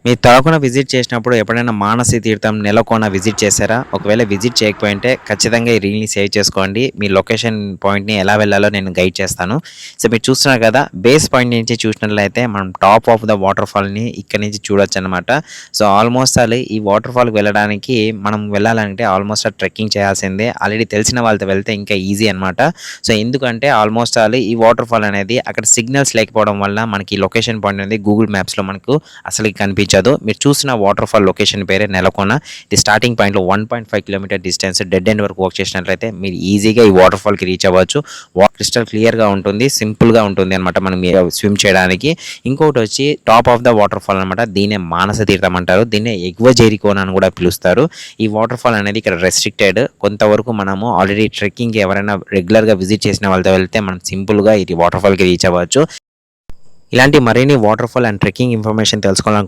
మీరు తలకోన విజిట్ చేసినప్పుడు ఎప్పుడైనా మానసి తీర్థం, నెలకోన విజిట్ చేశారా? ఒకవేళ విజిట్ చేయకపోయింటే ఖచ్చితంగా ఈ రీల్‌ని సేవ్ చేసుకోండి. మీ లొకేషన్ పాయింట్‌ని ఎలా వెళ్ళాలో నేను గైడ్ చేస్తాను. సో, మీరు చూస్తున్నారు కదా! బేస్ పాయింట్ నుంచి చూసినట్లయితే మనం టాప్ ఆఫ్ ద వాటర్ ఫాల్‌ని ఇక్కడి నుంచి చూడొచ్చనమాట. సో, ఆల్మోస్ట్ ఆల్ ఈ వాటర్ ఫాల్‌కి వెళ్ళడానికి మనం వెళ్ళాలంటే ఆల్మోస్ట్ ఆల్ ట్రెక్కింగ్ చేయాల్సిందే. ఆల్రెడీ తెలిసిన వాళ్ళతో వెళ్తే ఇంకా ఈజీ అనమాట. సో, ఎందుకంటే ఆల్మోస్ట్ ఆల్ ఈ వాటర్ ఫాల్ అనేది అక్కడ సిగ్నల్స్ లేకపోవడం వల్ల మనకి లొకేషన్ పాయింట్ అనేది గూగుల్ మ్యాప్స్‌లో మనకు అసలు కనిపించదు. మీరు చూసిన వాటర్ ఫాల్ లొకేషన్ పేరే నెలకొన. ఇది స్టార్టింగ్ పాయింట్‌లో 1.5 కిలోమీటర్ డిస్టెన్స్ డెడ్ ఎండ్ వరకు వాక్ చేసినట్లయితే మీరు ఈజీగా ఈ వాటర్ ఫాల్‌కి రీచ్ అవ్వచ్చు. వాటర్ క్రిస్టల్ క్లియర్‌గా ఉంటుంది. సింపుల్‌గా ఉంటుంది అనమాట మనం స్విమ్ చేయడానికి. ఇంకొకటి వచ్చి top of the water fall అనమాట. దీన్నే మానస తీర్థం అంటారు. దీన్నే ఎగువ జెరికోన అని కూడా పిలుస్తారు. ఈ వాటర్ ఫాల్ అనేది ఇక్కడ రెస్ట్రిక్టెడ్. కొంతవరకు మనము ఆల్రెడీ ట్రెక్కింగ్‌కి ఎవరైనా రెగ్యులర్‌గా విజిట్ చేసిన వాళ్ళతో వెళ్తే మనం సింపుల్‌గా ఇది వాటర్ ఫాల్‌కి రీచ్ అవ్వచ్చు. ఇలాంటి మరిన్ని water fall and trekking information తెలుసుకోవాలనుకుంటే